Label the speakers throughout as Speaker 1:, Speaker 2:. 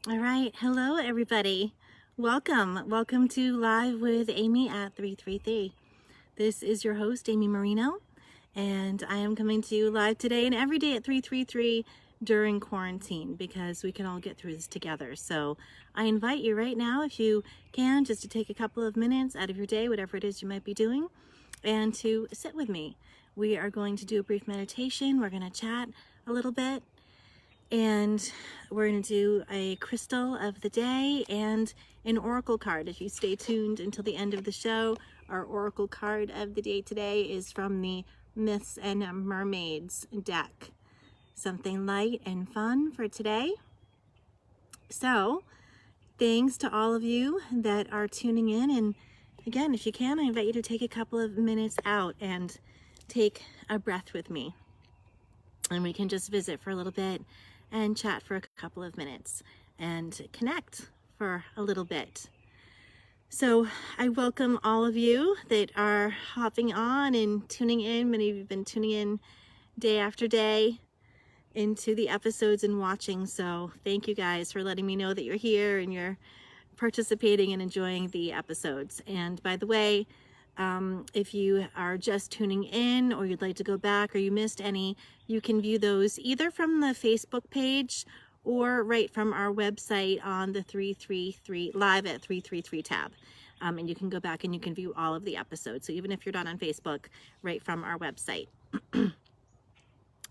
Speaker 1: All right. Hello, everybody. Welcome to Live with Amy at 333. This is your host, Amy Marino, and I am coming to you live today and every day at 333 during quarantine because we can all get through this together. So I invite you right now, if you can, just to take a couple of minutes out of your day, whatever it is you might be doing, and to sit with me. We are going to do a brief meditation. We're going to chat a little bit. And we're going to do a crystal of the day and an oracle card. If you stay tuned until the end of the show, our oracle card of the day today is from the Myths and Mermaids deck. Something light and fun for today. So, thanks to all of you that are tuning in. And again, if you can, I invite you to take a couple of minutes out and take a breath with me. And we can just visit for a little bit and chat for a couple of minutes and connect for a little bit. So I welcome all of you that are hopping on and tuning in. Many of you have been tuning in day after day into the episodes and watching. So thank you guys for letting me know that you're here and you're participating and enjoying the episodes. And by the way, if you are just tuning in or you'd like to go back or you missed any, you can view those either from the Facebook page or right from our website on the 333 Live at 333 tab. And you can go back and you can view all of the episodes. So even if you're not on Facebook, right from our website.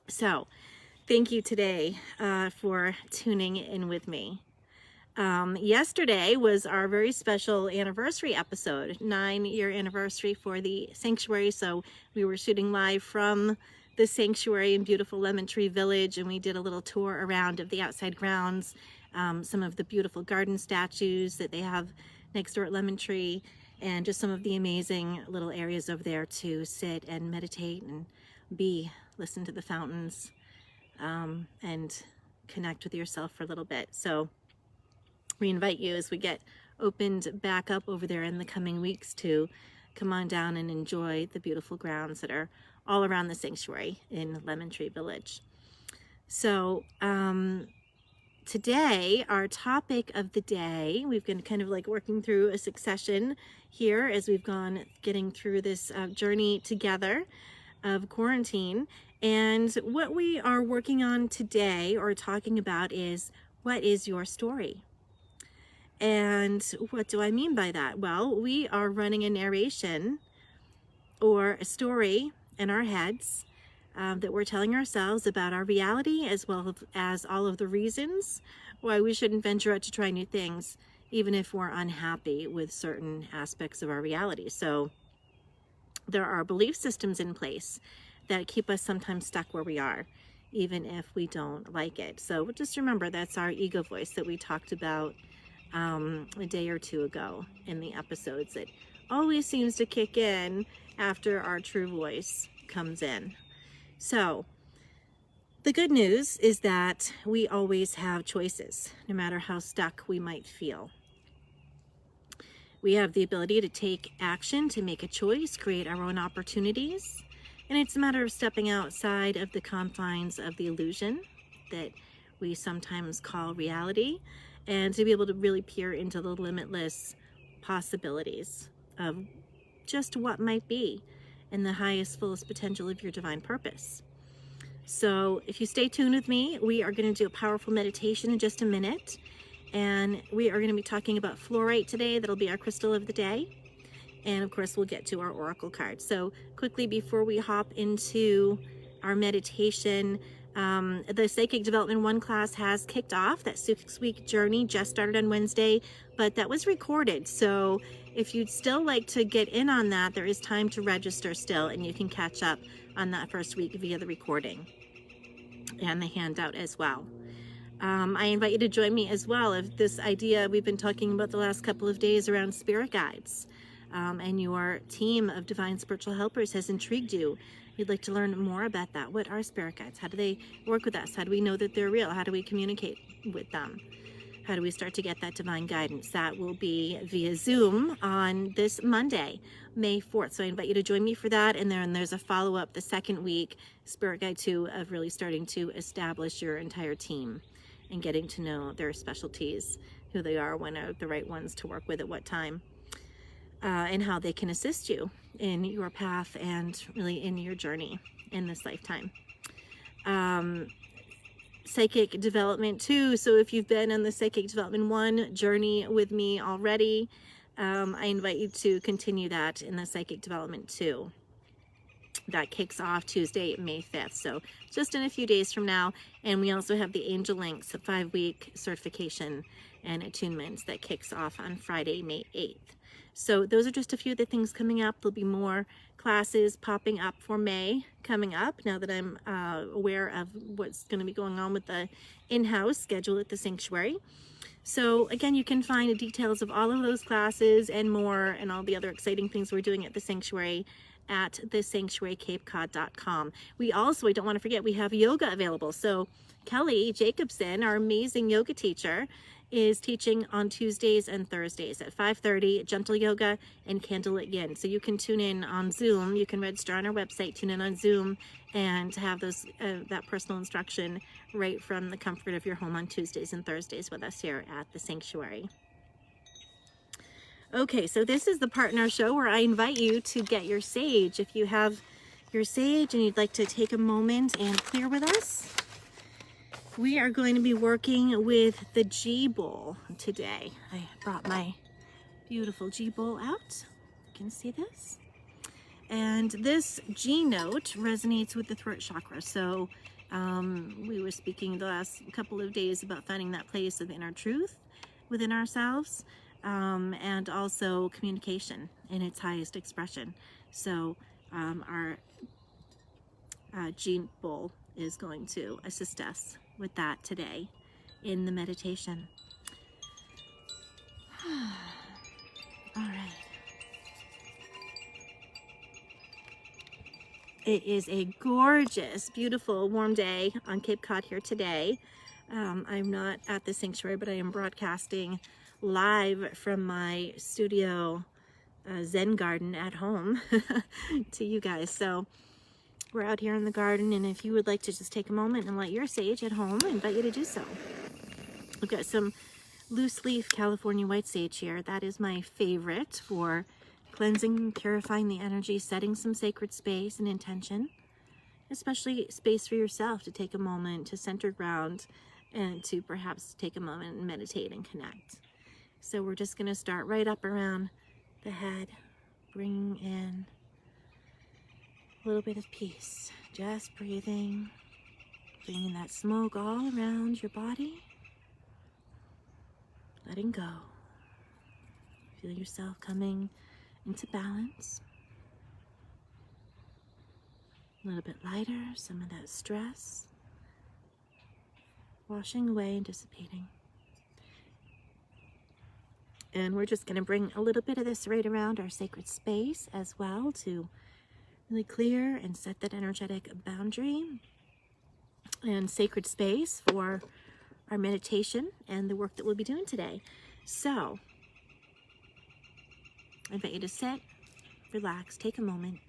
Speaker 1: So thank you today for tuning in with me. Yesterday was our very special anniversary episode, 9-year anniversary for the sanctuary. So we were shooting live from the sanctuary in beautiful Lemon Tree Village, and we did a little tour around of the outside grounds, some of the beautiful garden statues that they have next door at Lemon Tree, and just some of the amazing little areas over there to sit and meditate and listen to the fountains, and connect with yourself for a little bit. So we invite you, as we get opened back up over there in the coming weeks, to come on down and enjoy the beautiful grounds that are all around the sanctuary in Lemon Tree Village. So today, our topic of the day, we've been kind of like working through a succession here as we've gone getting through this journey together of quarantine. And what we are working on today or talking about is, what is your story? And what do I mean by that? Well, we are running a narration or a story in our heads that we're telling ourselves about our reality, as well as all of the reasons why we shouldn't venture out to try new things, even if we're unhappy with certain aspects of our reality. So there are belief systems in place that keep us sometimes stuck where we are, even if we don't like it. So just remember, that's our ego voice that we talked about a day or two ago in the episodes, that always seems to kick in after our true voice comes in. So the good news is that we always have choices, no matter how stuck we might feel. We have the ability to take action, to make a choice, create our own opportunities. And it's a matter of stepping outside of the confines of the illusion that we sometimes call reality, and to be able to really peer into the limitless possibilities of just what might be in the highest, fullest potential of your divine purpose. So if you stay tuned with me, we are going to do a powerful meditation in just a minute. And we are going to be talking about fluorite today. That'll be our crystal of the day. And of course, we'll get to our oracle card. So quickly, before we hop into our meditation, the Psychic Development 1 class has kicked off. That 6-week journey just started on Wednesday, but that was recorded. So if you'd still like to get in on that, there is time to register still, and you can catch up on that first week via the recording and the handout as well. I invite you to join me as well if this idea we've been talking about the last couple of days around spirit guides, and your team of divine spiritual helpers has intrigued you. You'd like to learn more about that. What are spirit guides? How do they work with us? How do we know that they're real? How do we communicate with them? How do we start to get that divine guidance? That will be via Zoom on this Monday, May 4th. So I invite you to join me for that. And then there's a follow-up the second week, Spirit Guide 2, of really starting to establish your entire team and getting to know their specialties, who they are, when are the right ones to work with at what time, and how they can assist you in your path and really in your journey in this lifetime. Psychic Development 2. So if you've been on the Psychic Development 1 journey with me already, I invite you to continue that in the Psychic Development 2. That kicks off Tuesday, May 5th. So just in a few days from now. And we also have the Angel Links, a 5-week certification and attunements that kicks off on Friday, May 8th. So those are just a few of the things coming up. There'll be more classes popping up for May coming up, now that I'm aware of what's going to be going on with the in-house schedule at the sanctuary. So again, you can find the details of all of those classes and more, and all the other exciting things we're doing at the sanctuary at thesanctuarycapecod.com. We also, I don't want to forget, we have yoga available. So Kelly Jacobson, our amazing yoga teacher, is teaching on Tuesdays and Thursdays at 5:30, gentle yoga and candlelit yin. So you can tune in on Zoom. You can register on our website, tune in on Zoom, and have those that personal instruction right from the comfort of your home on Tuesdays and Thursdays with us here at the sanctuary. Okay, so this is the part in our show where I invite you to get your sage. If you have your sage and you'd like to take a moment and clear with us, we are going to be working with the G bowl today. I brought my beautiful G bowl out. You can see this. And this G note resonates with the throat chakra. So we were speaking the last couple of days about finding that place of inner truth within ourselves, and also communication in its highest expression. So our G bowl is going to assist us with that today in the meditation. All right. It is a gorgeous, beautiful, warm day on Cape Cod here today. I'm not at the sanctuary, but I am broadcasting live from my studio Zen garden at home to you guys. So we're out here in the garden, and if you would like to just take a moment and light your sage at home, I invite you to do so. We've got some loose leaf California white sage here. That is my favorite for cleansing, purifying the energy, setting some sacred space and intention, especially space for yourself to take a moment to center ground and to perhaps take a moment and meditate and connect. So we're just going to start right up around the head, bringing in a little bit of peace, just breathing, bringing that smoke all around your body, letting go. Feel yourself coming into balance, a little bit lighter, some of that stress washing away and dissipating. And we're just going to bring a little bit of this right around our sacred space as well to really clear and set that energetic boundary and sacred space for our meditation and the work that we'll be doing today. So I invite you to sit, relax, take a moment.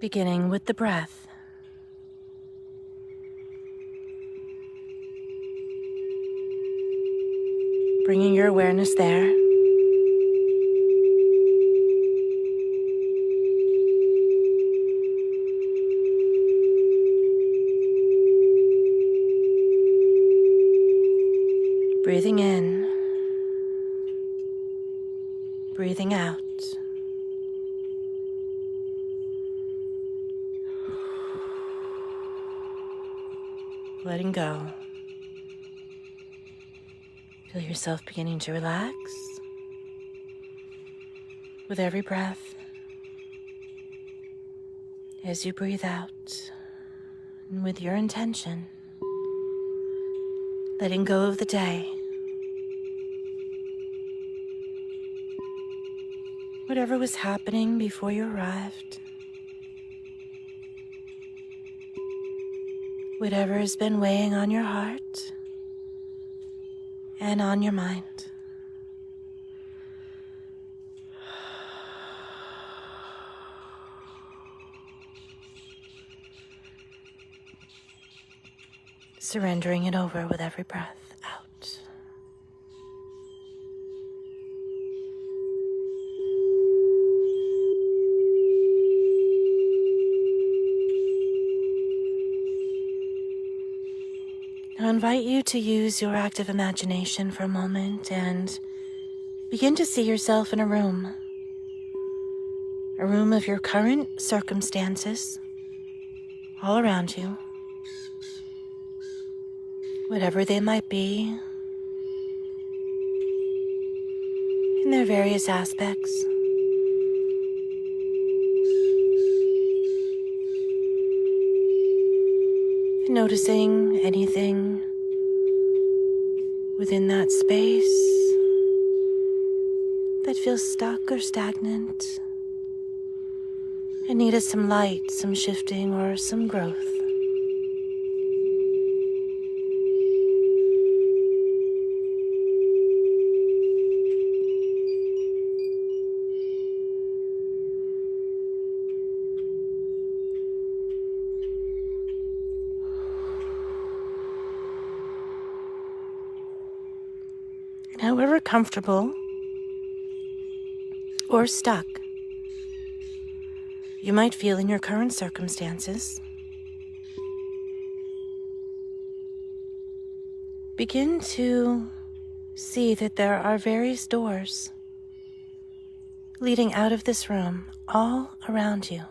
Speaker 1: Beginning with the breath. Bringing your awareness there. Breathing in, breathing out. Letting go. Feel yourself beginning to relax with every breath as you breathe out, and with your intention, letting go of the day. Whatever was happening before you arrived, whatever has been weighing on your heart and on your mind. Surrendering it over with every breath out. I invite you to use your active imagination for a moment and begin to see yourself in a room of your current circumstances all around you, whatever they might be, in their various aspects. Noticing anything within that space that feels stuck or stagnant and needed some light, some shifting, or some growth. And however comfortable or stuck you might feel in your current circumstances, begin to see that there are various doors leading out of this room all around you.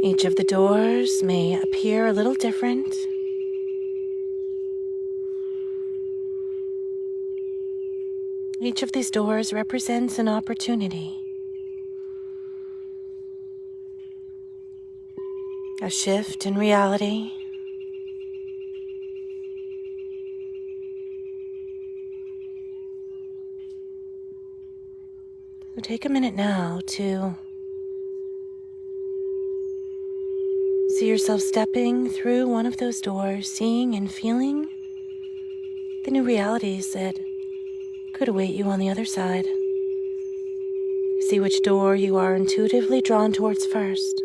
Speaker 1: Each of the doors may appear a little different. Each of these doors represents an opportunity, a shift in reality, so take a minute now to see yourself stepping through one of those doors, seeing and feeling the new realities that could await you on the other side. See which door you are intuitively drawn towards first.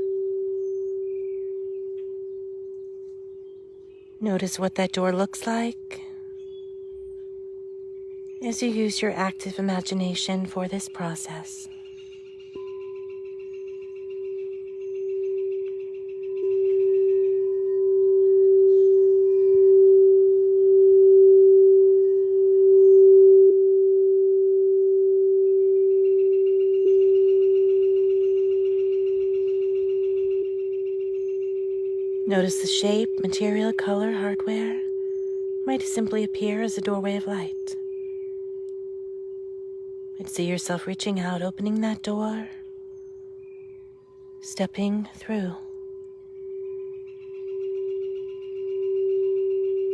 Speaker 1: Notice what that door looks like as you use your active imagination for this process. Notice the shape, material, color, hardware might simply appear as a doorway of light. And see yourself reaching out, opening that door, stepping through.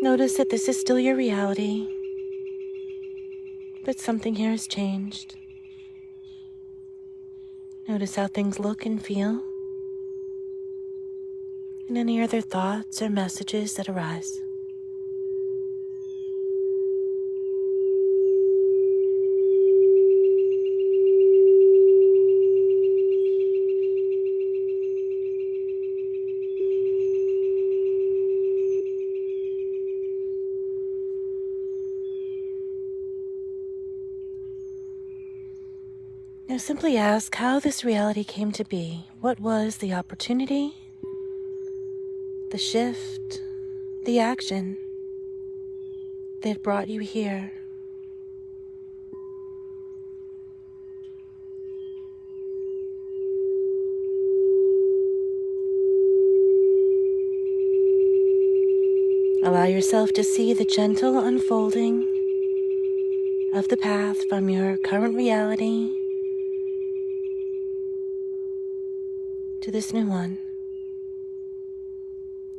Speaker 1: Notice that this is still your reality, but something here has changed. Notice how things look and feel, and any other thoughts or messages that arise. Now simply ask how this reality came to be. What was the opportunity, the shift, the action that brought you here? Allow yourself to see the gentle unfolding of the path from your current reality to this new one,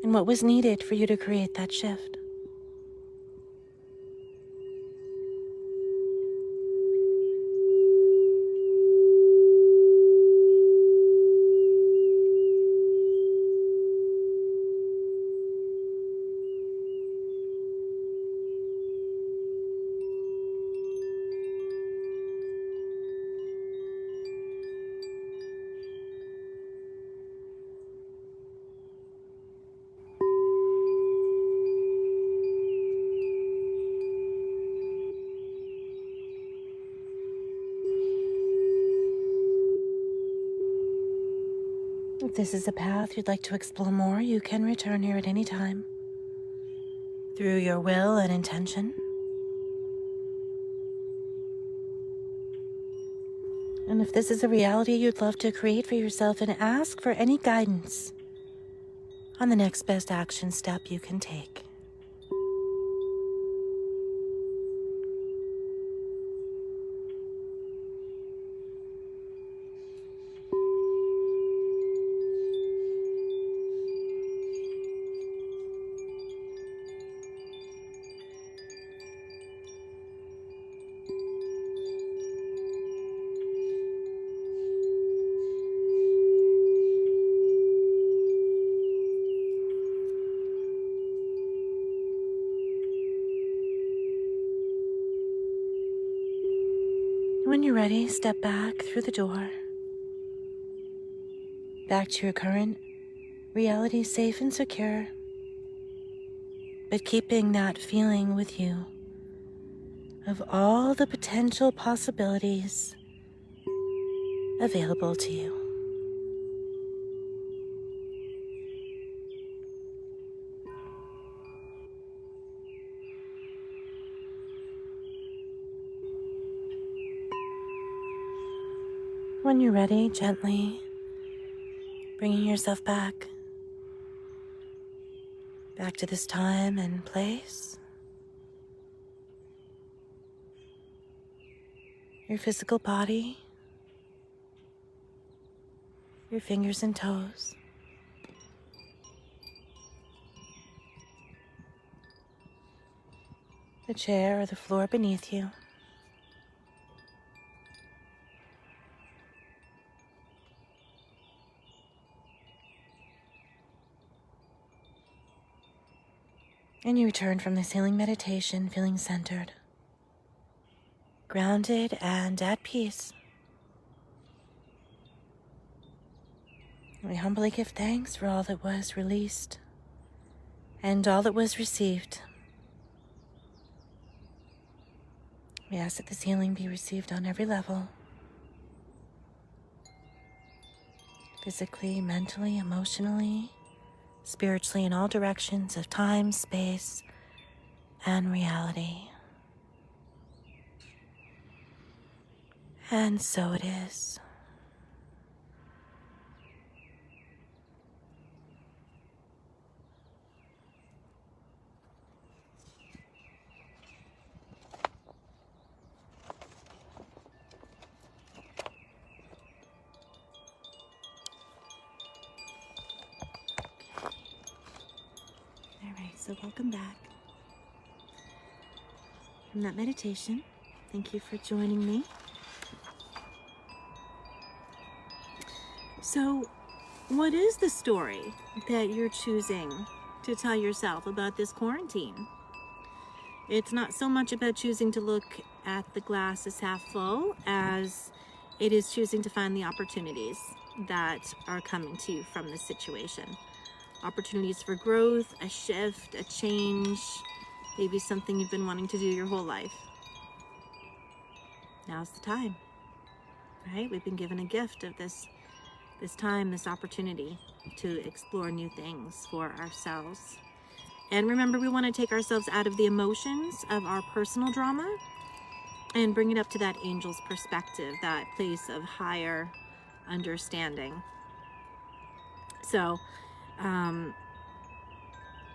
Speaker 1: and what was needed for you to create that shift. If this is a path you'd like to explore more, you can return here at any time through your will and intention. And if this is a reality you'd love to create for yourself, and ask for any guidance on the next best action step you can take. When you're ready, step back through the door, back to your current reality, safe and secure, but keeping that feeling with you of all the potential possibilities available to you. When you're ready, gently bringing yourself back to this time and place. Your physical body, your fingers and toes, the chair or the floor beneath you. And you return from this healing meditation feeling centered, grounded, and at peace. We humbly give thanks for all that was released and all that was received. We ask that this healing be received on every level, physically, mentally, emotionally, spiritually, in all directions of time, space, and reality. And so it is. So welcome back from that meditation. Thank you for joining me. So, what is the story that you're choosing to tell yourself about this quarantine? It's not so much about choosing to look at the glass as half full as it is choosing to find the opportunities that are coming to you from this situation. Opportunities for growth, a shift, a change, maybe something you've been wanting to do your whole life. Now's the time. right? We've been given a gift of this time, this opportunity to explore new things for ourselves. And remember, we want to take ourselves out of the emotions of our personal drama and bring it up to that angel's perspective, that place of higher understanding. So,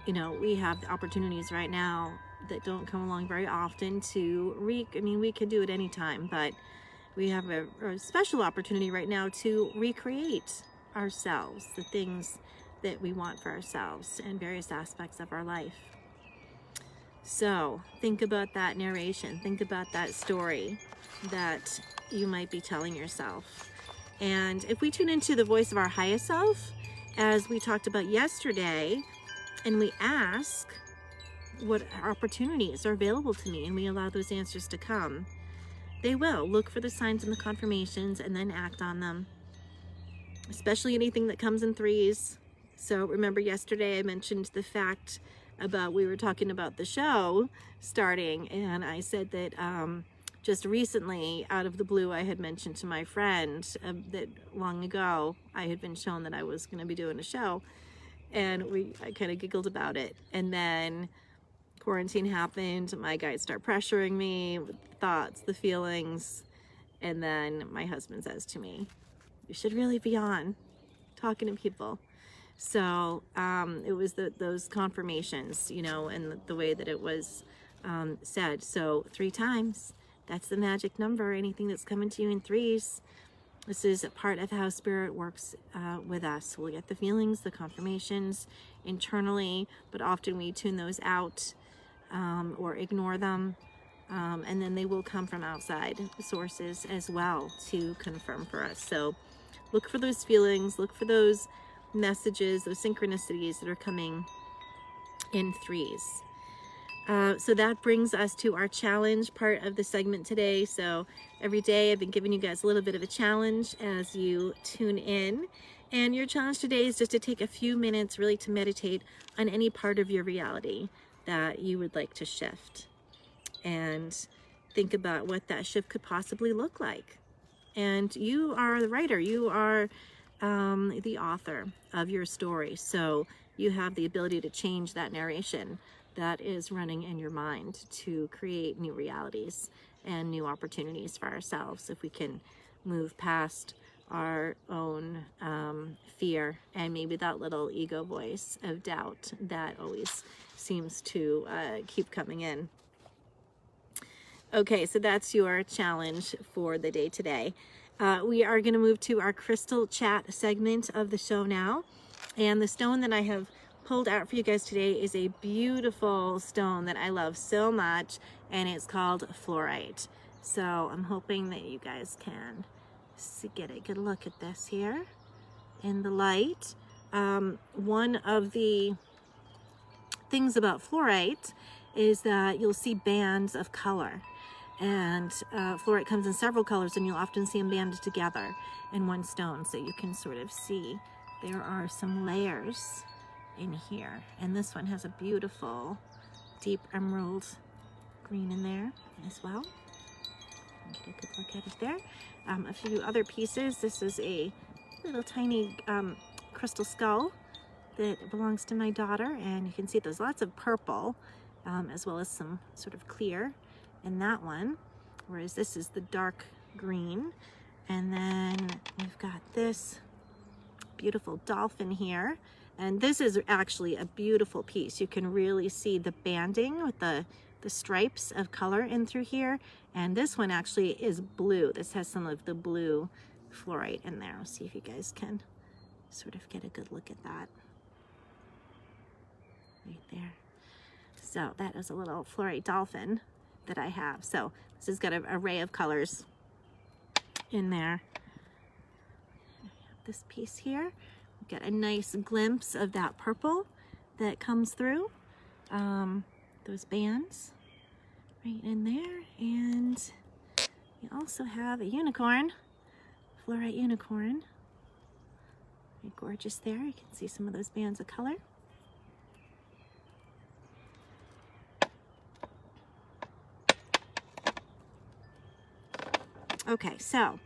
Speaker 1: you know, we have opportunities right now that don't come along very often to we could do it anytime, but we have a special opportunity right now to recreate ourselves, the things that we want for ourselves in various aspects of our life. So think about that narration, think about that story that you might be telling yourself. And if we tune into the voice of our highest self, as we talked about yesterday, and we ask what opportunities are available to me, and we allow those answers to come, they will. Look for the signs and the confirmations and then act on them, especially anything that comes in threes. So remember yesterday I mentioned the fact about, we were talking about the show starting, and I said that just recently, out of the blue, I had mentioned to my friend that long ago I had been shown that I was going to be doing a show, and I kind of giggled about it. And then quarantine happened, my guys start pressuring me with the thoughts, the feelings, and then my husband says to me, you should really be on talking to people. So it was those confirmations, you know, and the way that it was said. So 3 times, that's the magic number. Anything that's coming to you in threes, this is a part of how spirit works with us. We'll get the feelings, the confirmations internally, but often we tune those out or ignore them. And then they will come from outside sources as well to confirm for us. So look for those feelings, look for those messages, those synchronicities that are coming in threes. So that brings us to our challenge part of the segment today. So every day I've been giving you guys a little bit of a challenge as you tune in. And your challenge today is just to take a few minutes really to meditate on any part of your reality that you would like to shift. And think about what that shift could possibly look like. And you are the writer, you are the author of your story. So you have the ability to change that narration that is running in your mind to create new realities and new opportunities for ourselves, if we can move past our own fear and maybe that little ego voice of doubt that always seems to keep coming in. Okay, so that's your challenge for the day today. We are going to move to our crystal chat segment of the show now. And the stone that I have pulled out for you guys today is a beautiful stone that I love so much, and it's called Fluorite. So I'm hoping that you guys can get a good look at this here in the light. One of the things about Fluorite is that you'll see bands of color. And fluorite comes in several colors, and you'll often see them banded together in one stone. So you can sort of see there are some layers in here. And this one has a beautiful deep emerald green in there as well. Get a good look at it there. A few other pieces. This is a little tiny crystal skull that belongs to my daughter. And you can see there's lots of purple as well as some sort of clear in that one, whereas this is the dark green. And then we've got this beautiful dolphin here, and this is actually a beautiful piece. You can really see the banding with the stripes of color in through here, and this one actually is blue. This has some of the blue fluorite in there. I'll see if you guys can sort of get a good look at that right there. So that is a little fluorite dolphin that I have. So this has got an array of colors in there. This piece here, get a nice glimpse of that purple that comes through those bands right in there. And you also have a unicorn, fluorite unicorn. Very gorgeous there. You can see some of those bands of color. Okay, so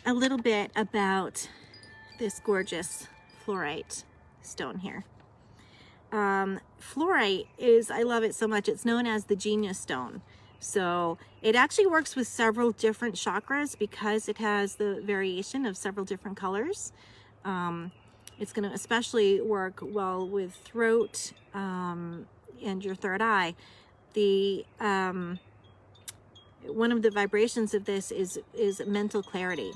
Speaker 1: a little bit about this gorgeous fluorite stone here. Fluorite is, I love it so much, it's known as the genius stone. So it actually works with several different chakras because it has the variation of several different colors. It's going to especially work well with throat and your third eye. The one of the vibrations of this is mental clarity.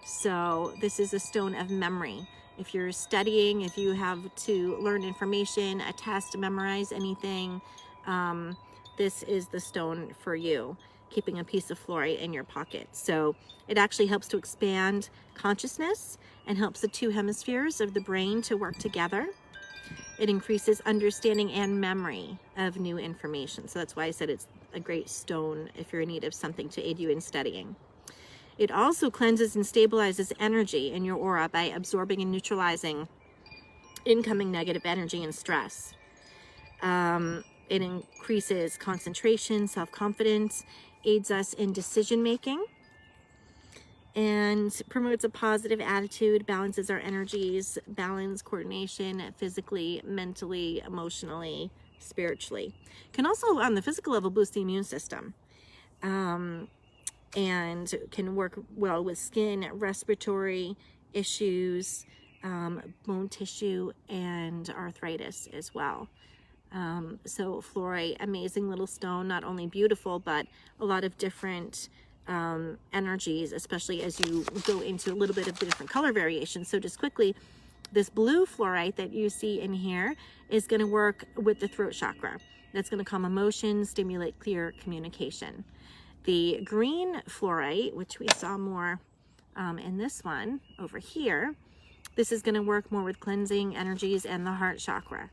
Speaker 1: So this is a stone of memory. If you're studying, if you have to learn information, a test, memorize anything, this is the stone for you, keeping a piece of fluorite in your pocket. So it actually helps to expand consciousness and helps the two hemispheres of the brain to work together. It increases understanding and memory of new information. So that's why I said it's a great stone if you're in need of something to aid you in studying. It also cleanses and stabilizes energy in your aura by absorbing and neutralizing incoming negative energy and stress. It increases concentration, self-confidence, aids us in decision-making, and promotes a positive attitude, balances our energies, balance, coordination, physically, mentally, emotionally, spiritually. Can also, on the physical level, boost the immune system. And can work well with skin, respiratory issues, bone tissue, and arthritis as well. So fluorite, amazing little stone, not only beautiful, but a lot of different energies, especially as you go into a little bit of the different color variations. So just quickly, this blue fluorite that you see in here is going to work with the throat chakra. That's going to calm emotions, stimulate clear communication. The green fluorite, which we saw more in this one over here, this is going to work more with cleansing energies and the heart chakra,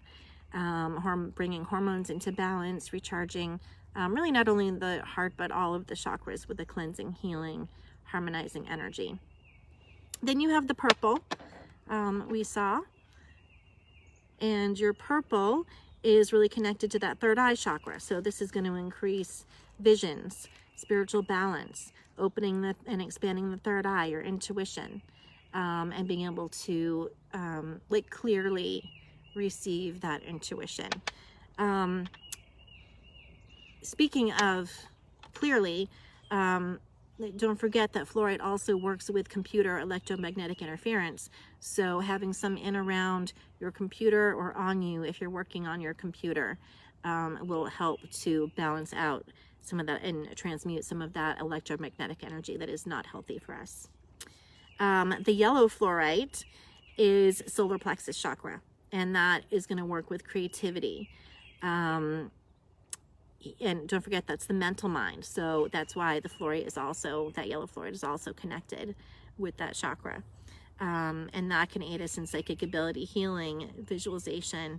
Speaker 1: bringing hormones into balance, recharging really not only the heart but all of the chakras with a cleansing, healing, harmonizing energy. Then you have the purple we saw, and your purple is really connected to that third eye chakra. So this is going to increase visions, spiritual balance, opening and expanding the third eye, your intuition, and being able to like clearly receive that intuition. Speaking of clearly, don't forget that fluorite also works with computer electromagnetic interference. So having some in around your computer or on you if you're working on your computer will help to balance out some of that and transmute some of that electromagnetic energy that is not healthy for us. The yellow fluorite is solar plexus chakra, and that is going to work with creativity. And don't forget, that's the mental mind. So that's why the fluorite is also, that yellow fluorite is also connected with that chakra. And that can aid us in psychic ability, healing, visualization,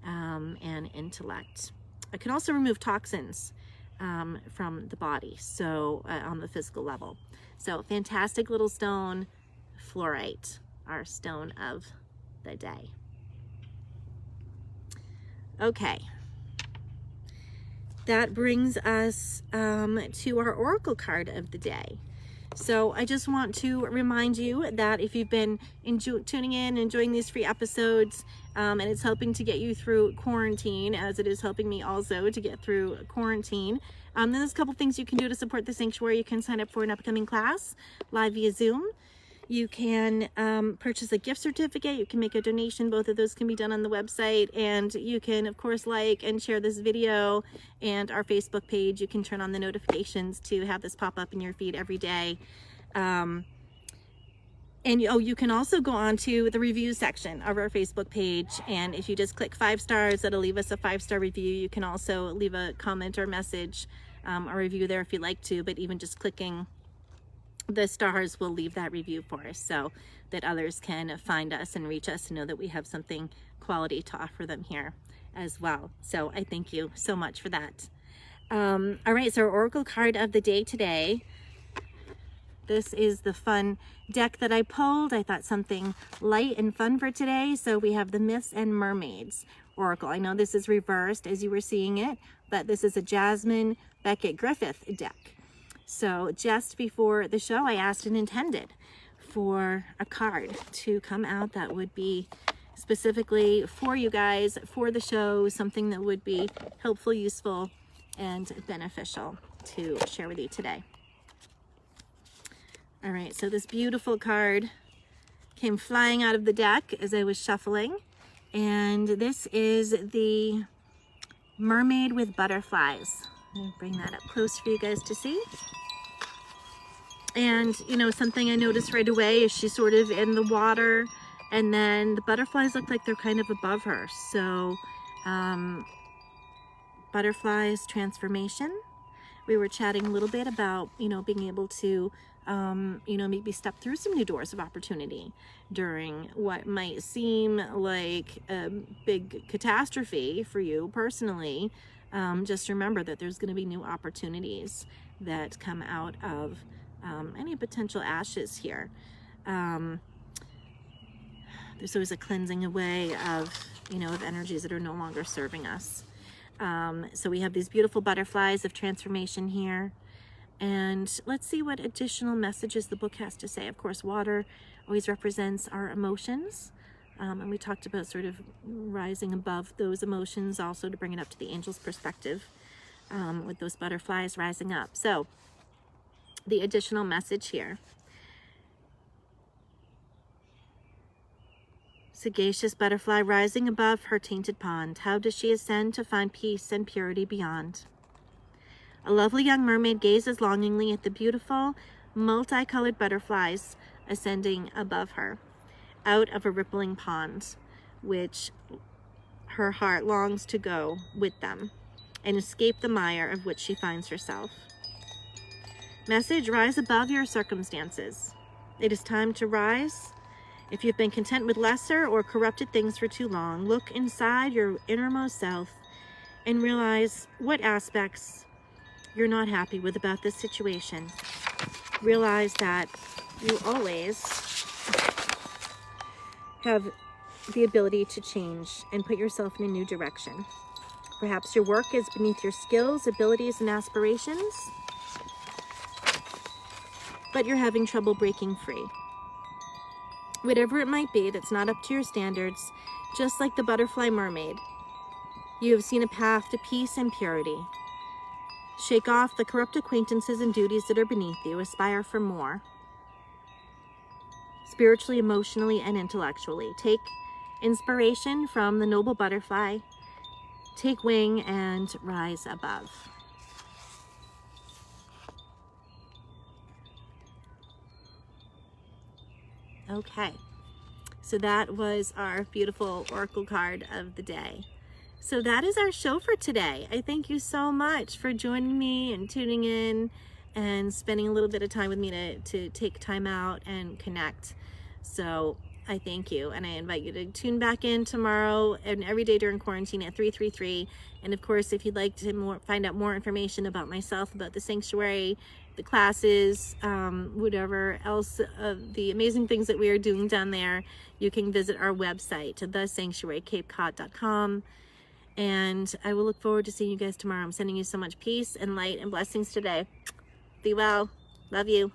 Speaker 1: and intellect. It can also remove toxins from the body, so on the physical level. So fantastic little stone, fluorite, our stone of the day. Okay, that brings us to our oracle card of the day. So I just want to remind you that if you've been tuning in, enjoying these free episodes, and it's helping to get you through quarantine, as it is helping me also to get through quarantine, then there's a couple things you can do to support the sanctuary. You can sign up for an upcoming class live via Zoom. You can purchase a gift certificate. You can make a donation. Both of those can be done on the website. And you can, of course, like and share this video and our Facebook page. You can turn on the notifications to have this pop up in your feed every day. And you can also go on to the review section of our Facebook page. And if you just click 5 stars, that'll leave us a 5-star review. You can also leave a comment or message or review there if you'd like to. But even just clicking the stars will leave that review for us so that others can find us and reach us and know that we have something quality to offer them here as well. So I thank you so much for that. All right, so our oracle card of the day today. This is the fun deck that I pulled. I thought something light and fun for today. So we have the Myths and Mermaids oracle. I know this is reversed as you were seeing it, but this is a Jasmine Beckett Griffith deck. So just before the show, I asked and intended for a card to come out that would be specifically for you guys, for the show, something that would be helpful, useful, and beneficial to share with you today. All right, so this beautiful card came flying out of the deck as I was shuffling, and this is the Mermaid with Butterflies. I'll bring that up close for you guys to see. And, you know, something I noticed right away is she's sort of in the water, and then the butterflies look like they're kind of above her. So, butterflies, transformation. We were chatting a little bit about, you know, being able to, you know, maybe step through some new doors of opportunity during what might seem like a big catastrophe for you personally. Just remember that there's going to be new opportunities that come out of any potential ashes here. There's always a cleansing away of, you know, of energies that are no longer serving us. So we have these beautiful butterflies of transformation here. And let's see what additional messages the book has to say. Of course, water always represents our emotions. And we talked about sort of rising above those emotions, also to bring it up to the angel's perspective with those butterflies rising up. So the additional message here. Sagacious butterfly rising above her tainted pond. How does she ascend to find peace and purity beyond? A lovely young mermaid gazes longingly at the beautiful, multicolored butterflies ascending above her, out of a rippling pond, which her heart longs to go with them and escape the mire of which she finds herself. Message: rise above your circumstances. It is time to rise. If you've been content with lesser or corrupted things for too long, look inside your innermost self and realize what aspects you're not happy with about this situation. Realize that you always have the ability to change and put yourself in a new direction. Perhaps your work is beneath your skills, abilities, and aspirations, but you're having trouble breaking free. Whatever it might be that's not up to your standards, just like the butterfly mermaid, you have seen a path to peace and purity. Shake off the corrupt acquaintances and duties that are beneath you. Aspire for more. Spiritually, emotionally, and intellectually. Take inspiration from the noble butterfly. Take wing and rise above. Okay, so that was our beautiful oracle card of the day. So that is our show for today. I thank you so much for joining me and tuning in and spending a little bit of time with me to take time out and connect. So I thank you, and I invite you to tune back in tomorrow and every day during quarantine at 333. And of course, if you'd like to find out more information about myself, about the sanctuary, the classes, whatever else, the amazing things that we are doing down there, you can visit our website, thesanctuarycapecod.com. And I will look forward to seeing you guys tomorrow. I'm sending you so much peace and light and blessings today. Be well. Love you.